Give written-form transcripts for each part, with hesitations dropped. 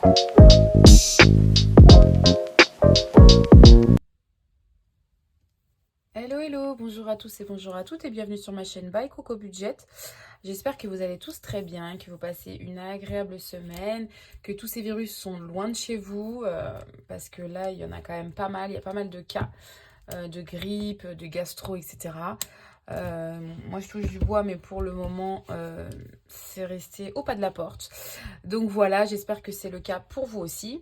Hello hello, bonjour à tous et bonjour à toutes et bienvenue sur ma chaîne By Coco Budget. J'espère que vous allez tous très bien, que vous passez une agréable semaine, que tous ces virus sont loin de chez vous, parce que là il y en a quand même pas mal, il y a pas mal de cas de grippe, de gastro, etc. Moi je touche du bois mais pour le moment c'est resté au pas de la porte. Donc voilà, j'espère que c'est le cas pour vous aussi.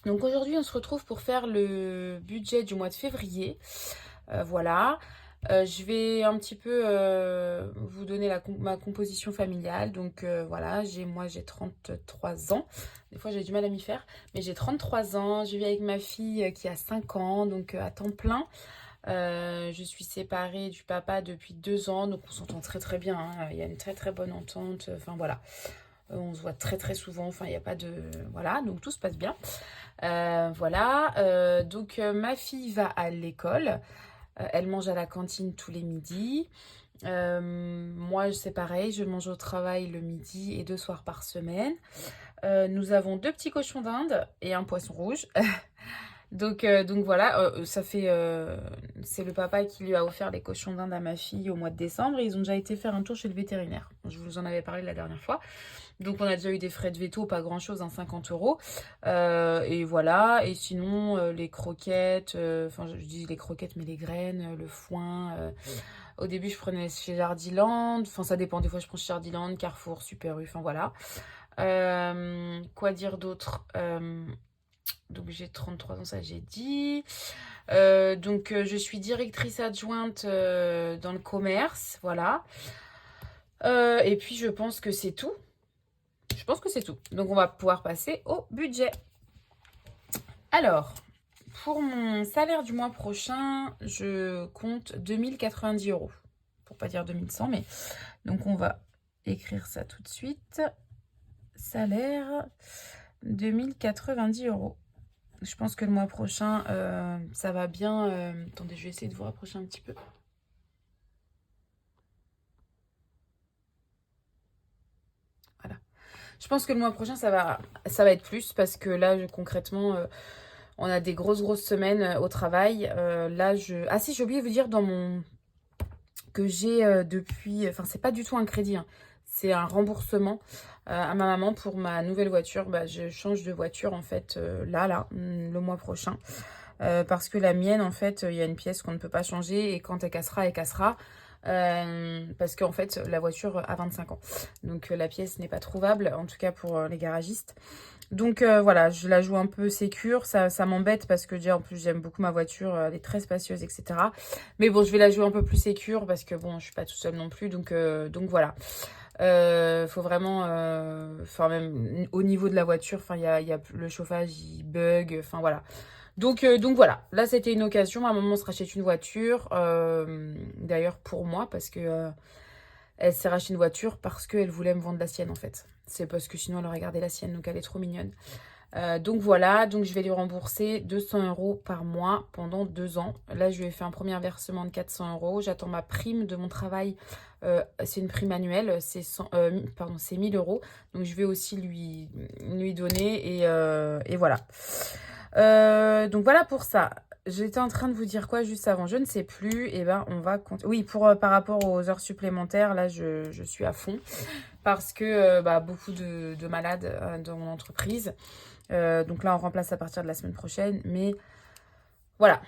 Donc aujourd'hui on se retrouve pour faire le budget du mois de février. Voilà. Je vais un petit peu vous donner ma composition familiale. Donc voilà, moi j'ai 33 ans. Des fois j'ai du mal à m'y faire. Mais j'ai 33 ans. Je vis avec ma fille qui a 5 ans, donc à temps plein. Je suis séparée du papa depuis 2 ans. Donc on s'entend très très bien, hein. Il y a une très très bonne entente. Enfin voilà. On se voit très très souvent. Enfin il n'y a pas de... Voilà, donc tout se passe bien. Voilà. Donc ma fille va à l'école. Elle mange à la cantine tous les midis. Moi, c'est pareil, je mange au travail le midi et 2 soirs par semaine. Nous avons 2 petits cochons d'Inde et un poisson rouge. Donc voilà, c'est le papa qui lui a offert les cochons d'Inde à ma fille au mois de décembre. Et ils ont déjà été faire un tour chez le vétérinaire. Je vous en avais parlé la dernière fois. Donc on a déjà eu des frais de veto, pas grand chose, hein, 50 euros. Et voilà, et sinon les croquettes, enfin je dis les croquettes mais les graines, le foin. Au début je prenais chez Jardiland, enfin ça dépend, des fois je prends chez Jardiland, Carrefour, Super U, enfin voilà. Quoi dire d'autre? Donc j'ai 33 ans, ça j'ai dit. Donc je suis directrice adjointe dans le commerce, voilà. Et puis je pense que c'est tout. Je pense que c'est tout. Donc, on va pouvoir passer au budget. Alors, pour mon salaire du mois prochain, je compte 2090 euros. Pour pas dire 2100, mais... Donc, on va écrire ça tout de suite. Salaire, 2090 euros. Je pense que le mois prochain, ça va bien. Attendez, je vais essayer de vous rapprocher un petit peu. Voilà. Je pense que le mois prochain, ça va être plus parce que là, concrètement... on a des grosses semaines au travail. Ah si, j'ai oublié de vous dire que j'ai depuis... Enfin, c'est pas du tout un crédit, hein. C'est un remboursement à ma maman pour ma nouvelle voiture. Bah, je change de voiture, en fait, le mois prochain. Parce que la mienne, en fait, il y a une pièce qu'on ne peut pas changer. Et quand elle cassera, elle cassera. Parce qu'en fait, la voiture a 25 ans. Donc, la pièce n'est pas trouvable, en tout cas pour les garagistes. Donc voilà, je la joue un peu sécure, ça m'embête parce que déjà en plus j'aime beaucoup ma voiture, elle est très spacieuse, etc. Mais bon, je vais la jouer un peu plus sécure parce que bon, je suis pas toute seule non plus, donc voilà. Faut vraiment, enfin même au niveau de la voiture, enfin il y a le chauffage, il bug, enfin voilà. Donc voilà, là c'était une occasion, à un moment on se rachète une voiture, d'ailleurs pour moi parce que... elle s'est racheté une voiture parce qu'elle voulait me vendre la sienne en fait. C'est parce que sinon elle aurait gardé la sienne, donc elle est trop mignonne. Donc voilà, donc je vais lui rembourser 200 euros par mois pendant 2 ans. Là, je lui ai fait un premier versement de 400 euros. J'attends ma prime de mon travail. C'est une prime annuelle, c'est 1000 euros. Donc je vais aussi lui donner et voilà. Donc voilà pour ça. J'étais en train de vous dire quoi juste avant, je ne sais plus. Et ben on va compter. Oui, par rapport aux heures supplémentaires, là je suis à fond parce que beaucoup de malades dans mon entreprise. Donc là on remplace à partir de la semaine prochaine, mais voilà,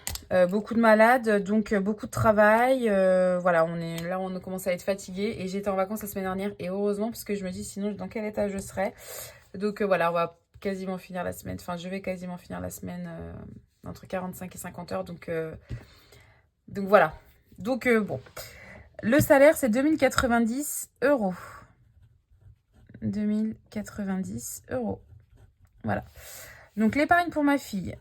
beaucoup de malades, donc beaucoup de travail. Voilà, on commence à être fatigué et j'étais en vacances la semaine dernière et heureusement parce que je me dis sinon dans quel état je serais. Donc voilà, on va quasiment finir la semaine. Enfin, je vais quasiment finir la semaine entre 45 et 50 heures. Donc voilà. Donc bon. Le salaire, c'est 2090 euros. 2090 euros. Voilà. Donc l'épargne pour ma fille.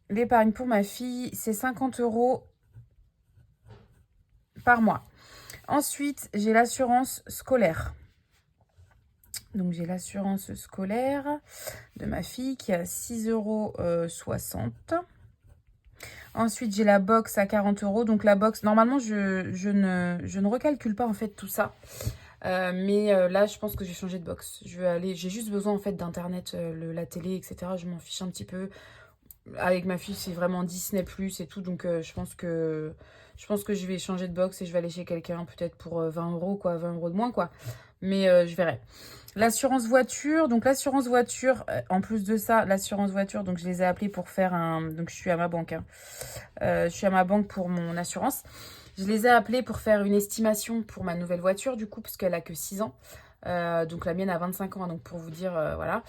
L'épargne pour ma fille, c'est 50 euros par mois. Ensuite, j'ai l'assurance scolaire. Donc j'ai l'assurance scolaire de ma fille qui est à 6,60 €. Ensuite, j'ai la box à 40 euros. Donc la box, normalement, je ne recalcule pas en fait tout ça. Là, je pense que je vais changer de box. Je vais aller, j'ai juste besoin en fait d'internet, la télé, etc. Je m'en fiche un petit peu. Avec ma fille, c'est vraiment Disney Plus et tout, donc je pense que je vais changer de box et je vais aller chez quelqu'un peut-être pour 20 euros, quoi, 20 euros de moins, quoi. Mais je verrai. L'assurance voiture, donc l'assurance voiture, en plus de ça, l'assurance voiture, donc je les ai appelés pour faire un... Donc je suis à ma banque, hein. Je suis à ma banque pour mon assurance. Je les ai appelés pour faire une estimation pour ma nouvelle voiture, du coup, parce qu'elle a que 6 ans. Donc la mienne a 25 ans, donc pour vous dire, voilà.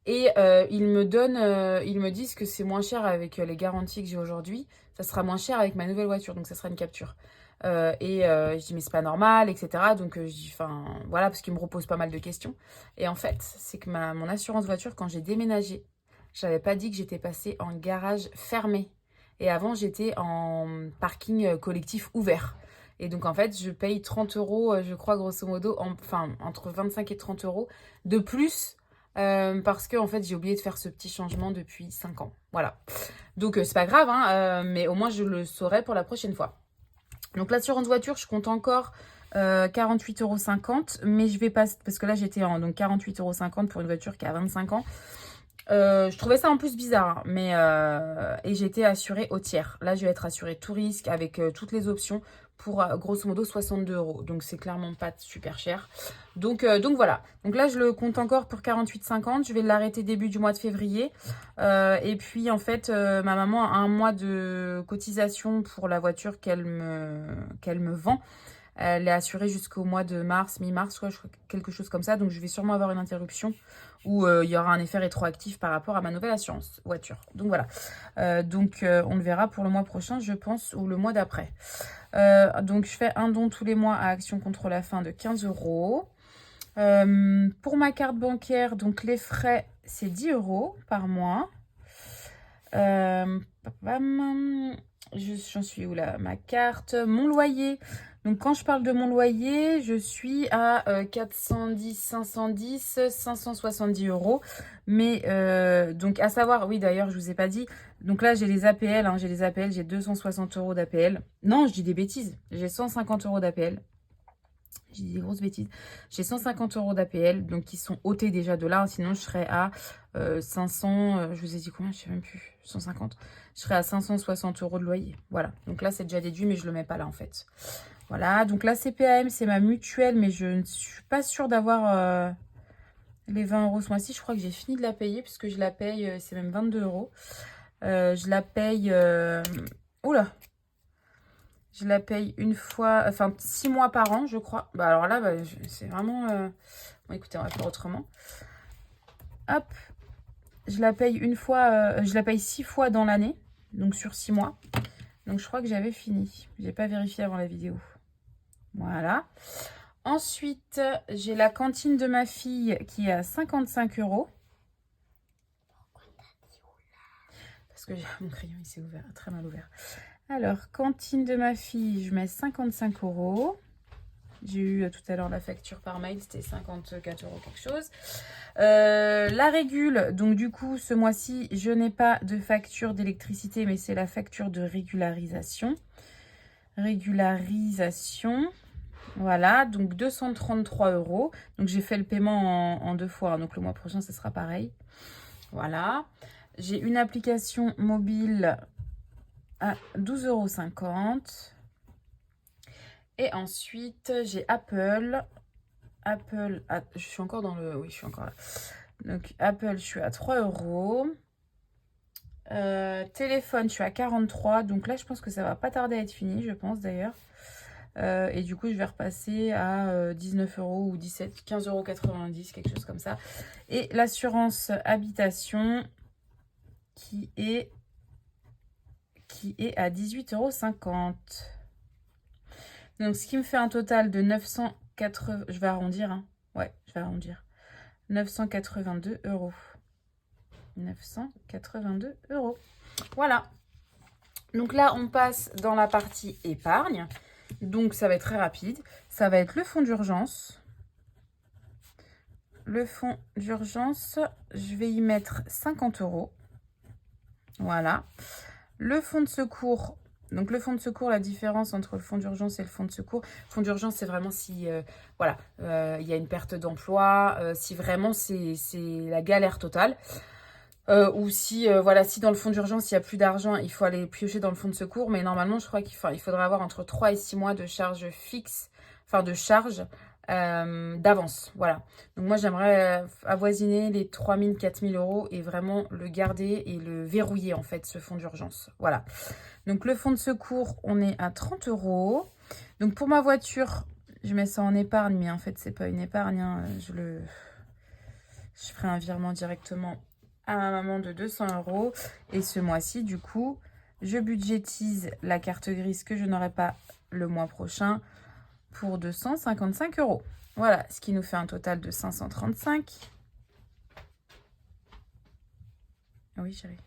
Et ils me disent que c'est moins cher avec les garanties que j'ai aujourd'hui. Ça sera moins cher avec ma nouvelle voiture, donc ça sera une capture. Je dis, mais c'est pas normal, etc. Donc je dis, enfin, voilà, parce qu'ils me reposent pas mal de questions. Et en fait, c'est que mon assurance voiture, quand j'ai déménagé, j'avais pas dit que j'étais passée en garage fermé. Et avant, j'étais en parking collectif ouvert. Et donc, en fait, je paye 30 euros, je crois, grosso modo, enfin, entre 25 et 30 euros de plus parce que en fait j'ai oublié de faire ce petit changement depuis 5 ans. Voilà. Donc c'est pas grave, hein, mais au moins je le saurai pour la prochaine fois. Donc l'assurance voiture, je compte encore 48,50 €, mais je vais pas, parce que là j'étais en donc 48,50 € pour une voiture qui a 25 ans. Je trouvais ça en plus bizarre, hein, et j'étais assurée au tiers. Là, je vais être assurée tout risque avec toutes les options pour grosso modo 62 euros. Donc, c'est clairement pas super cher. Donc voilà. Donc là, je le compte encore pour 48,50. Je vais l'arrêter début du mois de février. Et puis, en fait, ma maman a un mois de cotisation pour la voiture qu'elle me vend. Elle est assurée jusqu'au mois de mars, mi-mars, quelque chose comme ça. Donc, je vais sûrement avoir une interruption où il y aura un effet rétroactif par rapport à ma nouvelle assurance voiture. Donc, voilà. On le verra pour le mois prochain, je pense, ou le mois d'après. Donc, je fais un don tous les mois à Action contre la faim de 15 euros. Pour ma carte bancaire, donc les frais, c'est 10 euros par mois. J'en suis où là? Ma carte, mon loyer. Donc quand je parle de mon loyer, je suis à 410, 510, 570 euros. Mais donc à savoir, oui d'ailleurs je vous ai pas dit. Donc là j'ai les APL, hein, j'ai 260 euros d'APL. Non, je dis des bêtises. J'ai 150 euros d'APL. J'ai dit des grosses bêtises. J'ai 150 euros d'APL, donc qui sont ôtés déjà de là. Sinon, je serais à 500. Je vous ai dit combien? Je sais même plus. 150. Je serais à 560 euros de loyer. Voilà. Donc là, c'est déjà déduit, mais je le mets pas là en fait. Voilà. Donc la CPAM, c'est ma mutuelle, mais je ne suis pas sûre d'avoir les 20 euros ce mois-ci. Je crois que j'ai fini de la payer, puisque je la paye, c'est même 22 euros. Je la paye. Oula! Je la paye une fois, enfin 6 mois par an, je crois. Bah alors là, c'est vraiment... Bon, écoutez, on va faire autrement. Hop, je la paye une fois, je la paye 6 fois dans l'année, donc sur 6 mois. Donc je crois que j'avais fini. J'ai pas vérifié avant la vidéo. Voilà. Ensuite, j'ai la cantine de ma fille qui est à 55 euros. Parce que mon crayon il s'est ouvert, très mal ouvert. Alors, cantine de ma fille, je mets 55 euros. J'ai eu tout à l'heure la facture par mail, c'était 54 euros quelque chose. La régule, donc du coup, ce mois-ci, je n'ai pas de facture d'électricité, mais c'est la facture de régularisation. Régularisation, voilà, donc 233 euros. Donc j'ai fait le paiement en 2 fois, hein, donc le mois prochain, ce sera pareil. Voilà. J'ai une application mobile à 12,50 €. Et ensuite, j'ai Apple. Je suis encore dans le... Oui, je suis encore là. Donc, Apple, je suis à 3 euros. Téléphone, je suis à 43. Donc là, je pense que ça va pas tarder à être fini, je pense d'ailleurs. Et du coup, je vais repasser à 19 euros ou 17, 15,90 €, quelque chose comme ça. Et l'assurance habitation qui est à 18,50 €. Donc, ce qui me fait un total de 980... Je vais arrondir, hein. Ouais, je vais arrondir. 982 euros. 982 euros. Voilà. Donc là, on passe dans la partie épargne. Donc, ça va être très rapide. Ça va être le fonds d'urgence. Le fonds d'urgence, je vais y mettre 50 euros. Voilà. Le fonds de secours, Donc le fonds de secours, la différence entre le fonds d'urgence et le fonds de secours. Le fonds d'urgence, c'est vraiment si voilà, il y a une perte d'emploi, si vraiment c'est la galère totale. Ou si, voilà, si dans le fonds d'urgence, il n'y a plus d'argent, il faut aller piocher dans le fonds de secours. Mais normalement, je crois il faudrait avoir entre 3 et 6 mois de charges fixes, enfin de charges d'avance. Voilà. Donc moi, j'aimerais avoisiner les 3 000, 4 000 euros et vraiment le garder et le verrouiller, en fait, ce fonds d'urgence. Voilà. Donc le fonds de secours, on est à 30 euros. Donc pour ma voiture, je mets ça en épargne, mais en fait, c'est pas une épargne. Hein. Je ferai un virement directement à ma maman de 200 euros. Et ce mois-ci, du coup, je budgétise la carte grise que je n'aurai pas le mois prochain pour 255 euros. Voilà, ce qui nous fait un total de 535. Oui, chérie.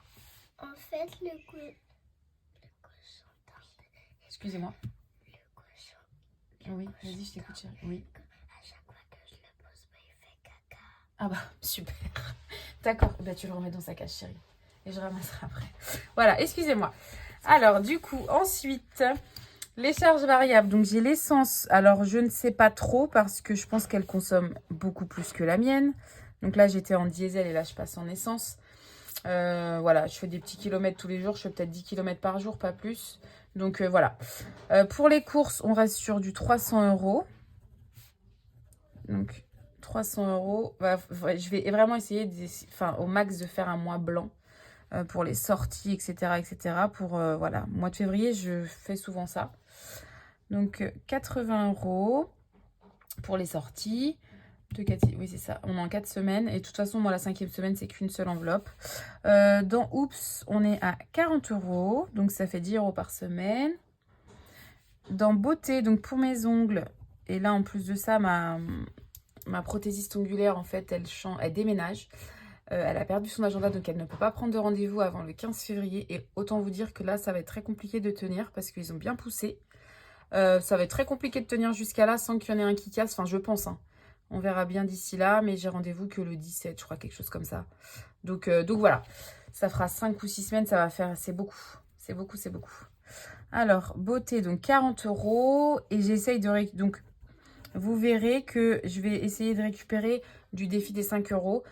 En fait, le cochon. Excusez-moi. Le cochon. Oui, vas-y, je t'écoute, chérie. Oui. À chaque fois que je le pose, il fait caca. Ah bah, super. D'accord, bah, tu le remets dans sa cage, chérie. Et je ramasserai après. Voilà, excusez-moi. Alors, du coup, ensuite, les charges variables. Donc, j'ai l'essence. Alors, je ne sais pas trop parce que je pense qu'elle consomme beaucoup plus que la mienne. Donc là, j'étais en diesel et là, je passe en essence. Voilà, je fais des petits kilomètres tous les jours. Je fais peut-être 10 kilomètres par jour, pas plus. Donc, voilà. Pour les courses, on reste sur du 300 euros. Donc, 300 euros. Bah, je vais vraiment essayer au max de faire un mois blanc pour les sorties, etc. etc. Pour, voilà, mois de février, je fais souvent ça. Donc, 80 euros pour les sorties. Oui, c'est ça. On est en 4 semaines. Et de toute façon, moi, la 5e semaine, c'est qu'une seule enveloppe. Dans Oops, on est à 40 euros. Donc, ça fait 10 euros par semaine. Dans Beauté, donc pour mes ongles, et là, en plus de ça, ma prothésiste ongulaire, en fait, elle déménage. Elle a perdu son agenda, donc elle ne peut pas prendre de rendez-vous avant le 15 février. Et autant vous dire que là, ça va être très compliqué de tenir parce qu'ils ont bien poussé. Ça va être très compliqué de tenir jusqu'à là sans qu'il y en ait un qui casse. Enfin, je pense. Hein. On verra bien d'ici là, mais j'ai rendez-vous que le 17, je crois, quelque chose comme ça. Donc voilà, ça fera 5 ou 6 semaines, ça va faire... C'est beaucoup. C'est beaucoup, c'est beaucoup. Alors, Beauté, donc 40 euros. Et j'essaye de... Donc, vous verrez que je vais essayer de récupérer du défi des 5 euros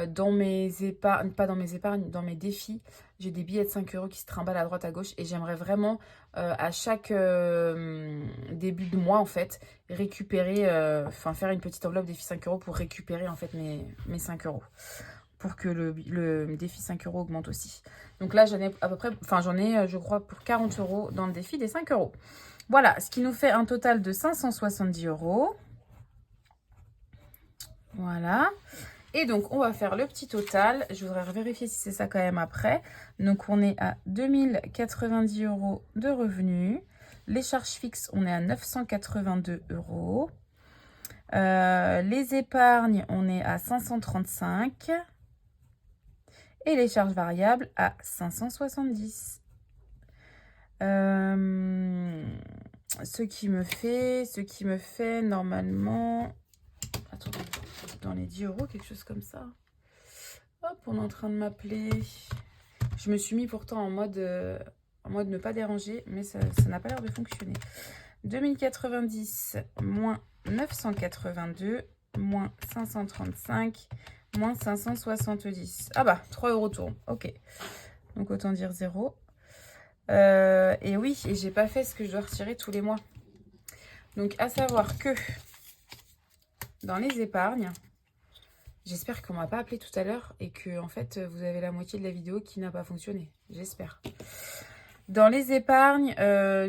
dans mes épargnes, pas dans mes épargnes, dans mes défis. J'ai des billets de 5 euros qui se trimballent à droite à gauche et j'aimerais vraiment à chaque début de mois en fait récupérer, faire une petite enveloppe défi 5 euros pour récupérer en fait mes 5 euros. Pour que le défi 5 euros augmente aussi. Donc là, j'en ai à peu près, je crois, pour 40 euros dans le défi des 5 euros. Voilà, ce qui nous fait un total de 570 euros. Voilà. Et donc, on va faire le petit total. Je voudrais vérifier si c'est ça quand même après. Donc, on est à 2090 euros de revenus. Les charges fixes, on est à 982 euros. Les épargnes, on est à 535. Et les charges variables à 570. Ce qui me fait normalement... Attendez, dans les 10 euros, quelque chose comme ça. Hop, on est en train de m'appeler. Je me suis mis pourtant en mode ne pas déranger, mais ça n'a pas l'air de fonctionner. 2090 moins 982 moins 535 moins 570. Ah bah, 3 euros tourne. Ok. Donc autant dire 0. Et oui, et j'ai pas fait ce que je dois retirer tous les mois. Donc à savoir que dans les épargnes, j'espère qu'on m'a pas appelé tout à l'heure et que en fait vous avez la moitié de la vidéo qui n'a pas fonctionné. J'espère. Dans les épargnes,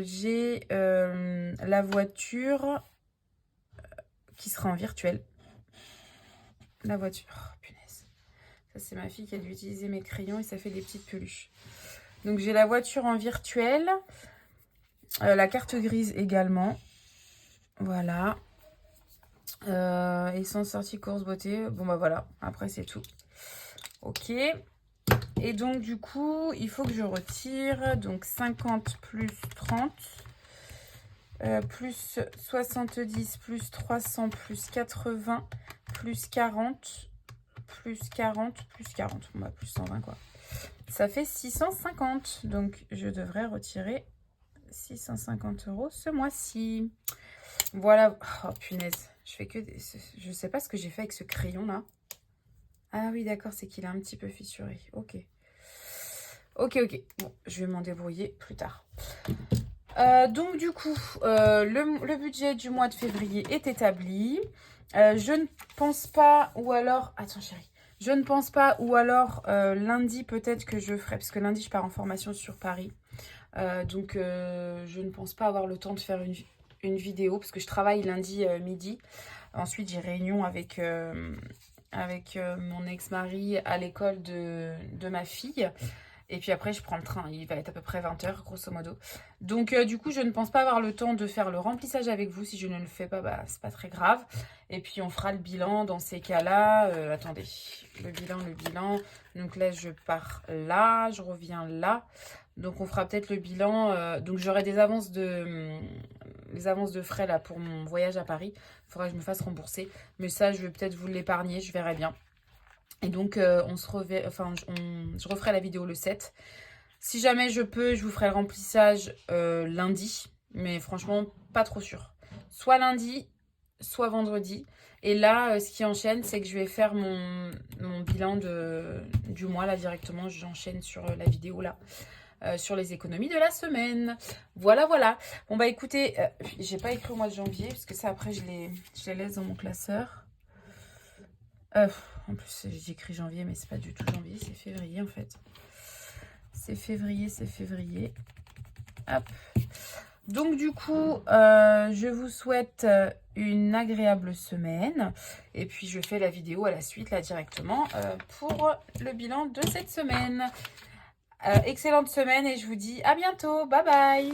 j'ai la voiture qui sera en virtuel. La voiture. Oh, punaise. Ça, c'est ma fille qui a dû utiliser mes crayons et ça fait des petites peluches. Donc, j'ai la voiture en virtuel. La carte grise également. Voilà. Essence, sortie, course, beauté. Bon, bah voilà. Après, c'est tout. Ok. Et donc, du coup, il faut que je retire. Donc, 50 plus 30. Plus 70, plus 300, plus 80, plus 40, plus 40, plus 40. Bon, bah, plus 120, quoi. Ça fait 650. Donc, je devrais retirer 650 € ce mois-ci. Voilà. Oh punaise, je fais que je sais pas ce que j'ai fait avec ce crayon là. Ah oui, d'accord, c'est qu'il est un petit peu fissuré. Ok. Ok. Bon, je vais m'en débrouiller plus tard. Donc du coup, le budget du mois de février est établi. Je ne pense pas, ou alors... Attends chérie. Je ne pense pas, ou alors lundi peut-être que je ferai, parce que lundi je pars en formation sur Paris. Donc je ne pense pas avoir le temps de faire une vidéo, parce que je travaille lundi midi. Ensuite j'ai réunion avec mon ex-mari à l'école de ma fille. Et puis après, je prends le train. Il va être à peu près 20 h, grosso modo. Donc, du coup, je ne pense pas avoir le temps de faire le remplissage avec vous. Si je ne le fais pas, bah, c'est pas très grave. Et puis, on fera le bilan dans ces cas-là. Attendez, le bilan. Donc là, je pars là, je reviens là. Donc, on fera peut-être le bilan. Donc, j'aurai des avances de frais là pour mon voyage à Paris. Il faudra que je me fasse rembourser. Mais ça, je vais peut-être vous l'épargner. Je verrai bien. Et donc, je referai la vidéo le 7. Si jamais je peux, je vous ferai le remplissage lundi. Mais franchement, pas trop sûr. Soit lundi, soit vendredi. Et là, ce qui enchaîne, c'est que je vais faire mon bilan du mois, là, directement. J'enchaîne sur la vidéo, là. Sur les économies de la semaine. Voilà. Bon, bah écoutez, j'ai pas écrit au mois de janvier, parce que ça, après, je les laisse dans mon classeur. En plus, j'ai écrit janvier, mais c'est pas du tout janvier, c'est février en fait. C'est février. Hop. Donc du coup, je vous souhaite une agréable semaine. Et puis, je fais la vidéo à la suite, là, directement, pour le bilan de cette semaine. Excellente semaine et je vous dis à bientôt. Bye bye.